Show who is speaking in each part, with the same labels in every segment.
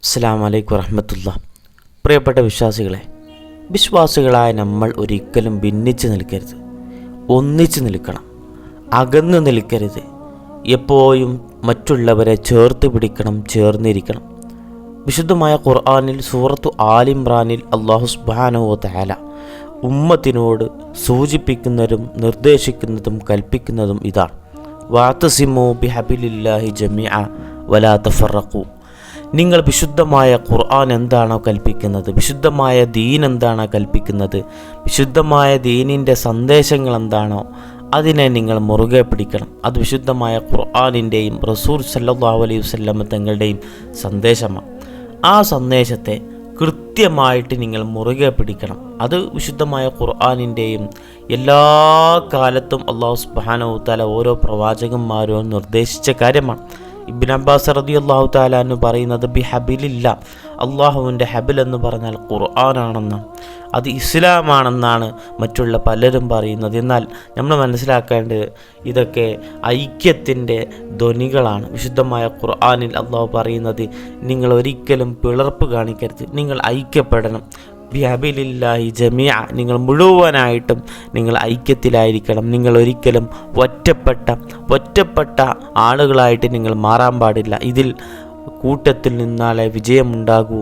Speaker 1: അസ്സലാമു അലൈക്കും വറഹ്മത്തുള്ളാഹി. പ്രിയപ്പെട്ട വിശ്വാസികളായ നമ്മൾ ഒരിക്കലും ഭിന്നിച്ച് നിൽക്കരുത്, ഒന്നിച്ച് നിൽക്കണം, അകന്നു നിൽക്കരുത്. എപ്പോഴും മറ്റുള്ളവരെ ചേർത്ത് പിടിക്കണം, ചേർന്നിരിക്കണം. വിശുദ്ധമായ ഖുർആനിൽ സൂറത്തു ആൽ ഇംറാനിൽ അല്ലാഹു സുബ്ഹാനഹു വ തആല ഉമ്മത്തിനോട് സൂചിപ്പിക്കുന്നതും നിർദ്ദേശിക്കുന്നതും കൽപ്പിക്കുന്നതും ഇതാണ്: വഅതസിമു ബിഹബിലില്ലാഹി ജമീഅ വലാ തഫറഖു. നിങ്ങൾ വിശുദ്ധമായ ഖുർആൻ എന്താണോ കൽപ്പിക്കുന്നത്, വിശുദ്ധമായ ദീൻ എന്താണോ കൽപ്പിക്കുന്നത്, വിശുദ്ധമായ ദീനിൻ്റെ സന്ദേശങ്ങൾ എന്താണോ അതിനെ നിങ്ങൾ മുറുകെ പിടിക്കണം. അത് വിശുദ്ധമായ ഖുർആനിൻ്റെയും റസൂൽ സല്ലല്ലാഹു അലൈഹി വസല്ലം തങ്ങളുടെയും സന്ദേശമാണ്. ആ സന്ദേശത്തെ കൃത്യമായിട്ട് നിങ്ങൾ മുറുകെ പിടിക്കണം. അത് വിശുദ്ധമായ ഖുർആനിൻ്റെയും എല്ലാ കാലത്തും അല്ലാഹു സുബ്ഹാനഹു വ തആല ഓരോ പ്രവാചകന്മാരും നിർദ്ദേശിച്ച കാര്യമാണ്. ഇബ്നു അബ്ബാസ് റളിയല്ലാഹു തആല അൻഹു പറയുന്നത് ബിഹബിലില്ല, അള്ളാഹുവിൻ്റെ ഹബിൽ എന്ന് പറഞ്ഞാൽ ഖുർആനാണെന്നാണ്, അത് ഇസ്ലാമാണെന്നാണ് മറ്റുള്ള പലരും പറയുന്നത്. എന്നാൽ നമ്മൾ മനസ്സിലാക്കേണ്ടത് ഇതൊക്കെ ഐക്യത്തിൻ്റെ ധ്വനികളാണ്. വിശുദ്ധമായ ഖുർആനിൽ അള്ളാഹു പറയുന്നത് നിങ്ങൾ ഒരിക്കലും പിളർപ്പ് കാണിക്കരുത്, നിങ്ങൾ ഐക്യപ്പെടണം. ബിഹബിലില്ലാഹി ജമീഅ, നിങ്ങൾ മുഴുവനായിട്ടും നിങ്ങൾ ഐക്യത്തിലായിരിക്കണം. നിങ്ങൾ ഒരിക്കലും ഒറ്റപ്പെട്ട ആളുകളായിട്ട് നിങ്ങൾ മാറാൻ പാടില്ല. ഇതിൽ കൂട്ടത്തിൽ നിന്നാലേ വിജയമുണ്ടാകൂ.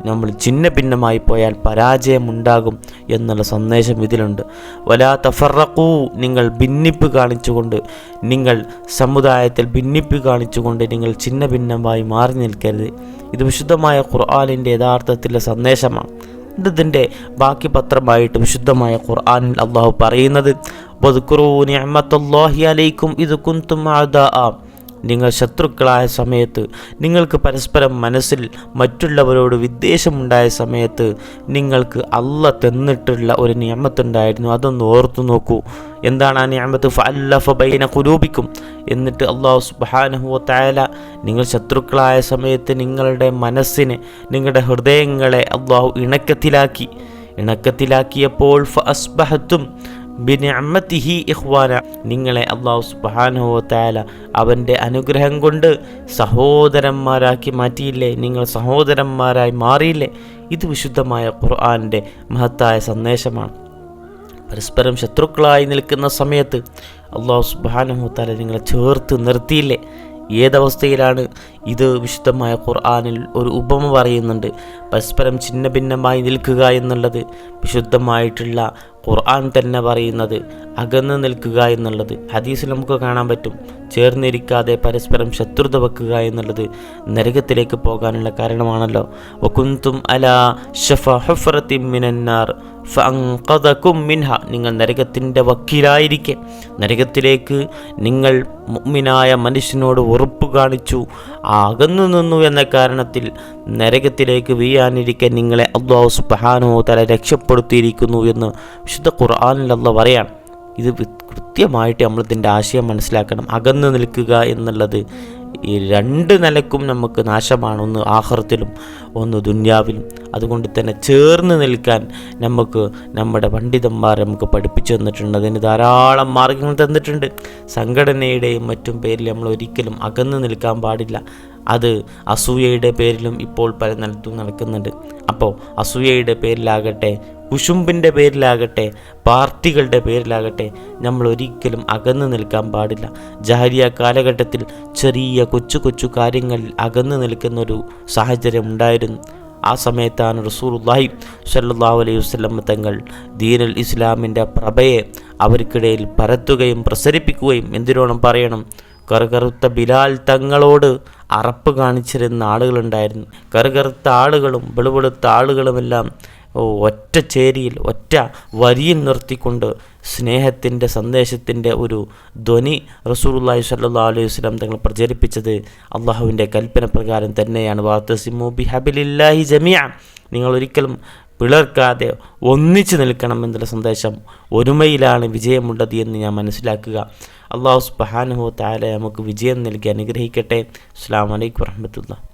Speaker 1: നമ്മൾ ഛിന്ന ഭിന്നമായി പോയാൽ പരാജയമുണ്ടാകും എന്നുള്ള സന്ദേശം ഇതിലുണ്ട്. വലാ തഫറഖൂ, നിങ്ങൾ ഭിന്നിപ്പ് കാണിച്ചുകൊണ്ട്, നിങ്ങൾ സമുദായത്തിൽ ഭിന്നിപ്പ് കാണിച്ചുകൊണ്ട് നിങ്ങൾ ഛിന്ന ഭിന്നമായി മാറി നിൽക്കരുത്. ഇത് വിശുദ്ധമായ ഖുർആനിൻ്റെ യഥാർത്ഥത്തിലെ സന്ദേശമാണ്. ഇതിൻ്റെ ബാക്കി പത്രമായിട്ട് വിശുദ്ധമായ ഖുർആനിൽ അള്ളാഹു പറയുന്നത്: വദ്കുറൂ നിഅമത്തല്ലാഹി അലൈക്കും ഇദ് കുൻതും അഅദാഅ. നിങ്ങൾ ശത്രുക്കളായ സമയത്ത്, നിങ്ങൾക്ക് പരസ്പരം മനസ്സിൽ മറ്റുള്ളവരോട് വിദ്വേഷമുണ്ടായ സമയത്ത് നിങ്ങൾക്ക് അള്ളാഹ് തന്നിട്ടുള്ള ഒരു നിഅമത്തുണ്ടായിരുന്നു. അതൊന്ന് ഓർത്തു നോക്കൂ. എന്താണ് ആ നിഅമത്ത്? ഫഅല്ലഫ ബൈന ഖുലൂബിക്കും. എന്നിട്ട് അല്ലാഹു സുബ്ഹാനഹു വ തആല നിങ്ങൾ ശത്രുക്കളായ സമയത്ത് നിങ്ങളുടെ മനസ്സിനെ, നിങ്ങളുടെ ഹൃദയങ്ങളെ അല്ലാഹു ഇണക്കത്തിലാക്കിയപ്പോൾ ഫഅസ്ബഹതും ബിനിഅമതിഹി ഇഖ്വാന, നിങ്ങളെ അല്ലാഹു സുബ്ഹാനഹു വ തആല അവൻ്റെ അനുഗ്രഹം കൊണ്ട് സഹോദരന്മാരാക്കി മാറ്റിയില്ലേ? നിങ്ങൾ സഹോദരന്മാരായി മാറിയില്ലേ? ഇത് വിശുദ്ധമായ ഖുർആനിൻ്റെ മഹത്തായ സന്ദേശമാണ്. പരസ്പരം ശത്രുക്കളായി നിൽക്കുന്ന സമയത്ത് അല്ലാഹു സുബ്ഹാനഹു വ തആല നിങ്ങളെ ചേർത്ത് നിർത്തിയില്ലേ? ഏതവസ്ഥയിലാണ്? ഇത് വിശുദ്ധമായ ഖുർആനിൽ ഒരു ഉപമ പറയുന്നുണ്ട്. പരസ്പരം ഛിന്ന ഭിന്നമായി നിൽക്കുക എന്നുള്ളത് വിശുദ്ധമായിട്ടുള്ള ഖുർആൻ തന്നെ പറയുന്നത് അകന്ന് നിൽക്കുക എന്നുള്ളത്. ഹദീസിൽ നമുക്ക് കാണാൻ പറ്റും. ചേർന്നിരിക്കാതെ പരസ്പരം ശത്രുത വെക്കുക എന്നുള്ളത് നരകത്തിലേക്ക് പോകാനുള്ള കാരണമാണല്ലോ. വകുന്തും അലാ ശഫാ ഹുഫ്റത്തിൻ മിനന്നാർ ഫഅൻഖദകും മിൻഹ, നിങ്ങൾ നരകത്തിൻ്റെ വക്കീലായിരിക്കെ നരകത്തിലേക്ക് നിങ്ങൾ മുഅ്മിനായ മനുഷ്യനോട് വെറുപ്പ് കാണിച്ചു, അകന്നു നിന്നു എന്ന കാരണത്തിൽ നരകത്തിലേക്ക് വീഴാനിരിക്കെ നിങ്ങളെ അല്ലാഹു സുബ്ഹാനഹു വ തആല രക്ഷപ്പെടുത്തിയിരിക്കുന്നു എന്ന് വിശുദ്ധ ഖുർആനിൽ അല്ലാഹു പറയാണ്. ഇത് കൃത്യമായിട്ട് നമ്മൾ ഇതിൻ്റെ ആശയം മനസ്സിലാക്കണം. അകന്നു നിൽക്കുക എന്നുള്ളത് ഈ രണ്ട് നിലക്കും നമുക്ക് നാശമാണ്, ഒന്ന് ആഖിറത്തിലും ഒന്ന് ദുനിയാവിലും. അതുകൊണ്ട് തന്നെ ചേർന്ന് നിൽക്കാൻ നമുക്ക് നമ്മുടെ പണ്ഡിതന്മാർ നമുക്ക് പഠിപ്പിച്ചു തന്നിട്ടുണ്ട്. അതിന് ധാരാളം മാർഗങ്ങൾ തന്നിട്ടുണ്ട്. സംഘടനയുടെയും മറ്റും പേരിൽ നമ്മൾ ഒരിക്കലും അകന്നു നിൽക്കാൻ പാടില്ല. അത് അസൂയയുടെ പേരിലും ഇപ്പോൾ പല നിലത്തും നടക്കുന്നുണ്ട്. അപ്പോൾ അസൂയയുടെ പേരിലാകട്ടെ, കുശുമ്പിൻ്റെ പേരിലാകട്ടെ, പാർട്ടികളുടെ പേരിലാകട്ടെ നമ്മൾ ഒരിക്കലും അകന്നു നിൽക്കാൻ പാടില്ല. ജാഹിലിയ കാലഘട്ടത്തിൽ ചെറിയ കൊച്ചു കാര്യങ്ങളിൽ അകന്നു നിൽക്കുന്നൊരു സാഹചര്യം ഉണ്ടായിരുന്നു. ആ സമയത്താണ് റസൂലുള്ളാഹി സ്വല്ലല്ലാഹു അലൈഹി വസല്ലം തങ്ങൾ ദീനുൽ ഇസ്ലാമിൻ്റെ പ്രഭയെ അവർക്കിടയിൽ പരത്തുകയും പ്രസരിപ്പിക്കുകയും, എന്തിനോണം പറയണം, കറുകറുത്ത ബിലാൽ തങ്ങളോട് അറപ്പ് കാണിച്ചിരുന്ന ആളുകളുണ്ടായിരുന്നു. കറുകറുത്ത ആളുകളും വെളുവെളുത്ത ആളുകളുമെല്ലാം ഒറ്റ ചേരിയിൽ ഒറ്റ വരിയിൽ നിർത്തിക്കൊണ്ട് സ്നേഹത്തിൻ്റെ സന്ദേശത്തിൻ്റെ ഒരു ധ്വനി റസൂലുള്ളാഹി സ്വല്ലല്ലാഹു അലൈഹി വസല്ലം തങ്ങൾ പ്രചരിപ്പിച്ചത് അള്ളാഹുവിൻ്റെ കൽപ്പന പ്രകാരം തന്നെയാണ്. വഅതസിമു ബിഹബിലില്ലാഹി ജമീഅ, നിങ്ങൾ ഒരിക്കലും പിളർക്കാതെ ഒന്നിച്ചു നിൽക്കണം എന്നുള്ള സന്ദേശം. ഒരുമയിലാണ് വിജയമുള്ളത് എന്ന് ഞാൻ മനസ്സിലാക്കുക. അല്ലാഹു സുബ്ഹാനഹു വ തആല നമുക്ക് വിജയം നൽകി അനുഗ്രഹിക്കട്ടെ. അസ്സലാമു അലൈക്കും വറഹ്മത്തുള്ളാഹി.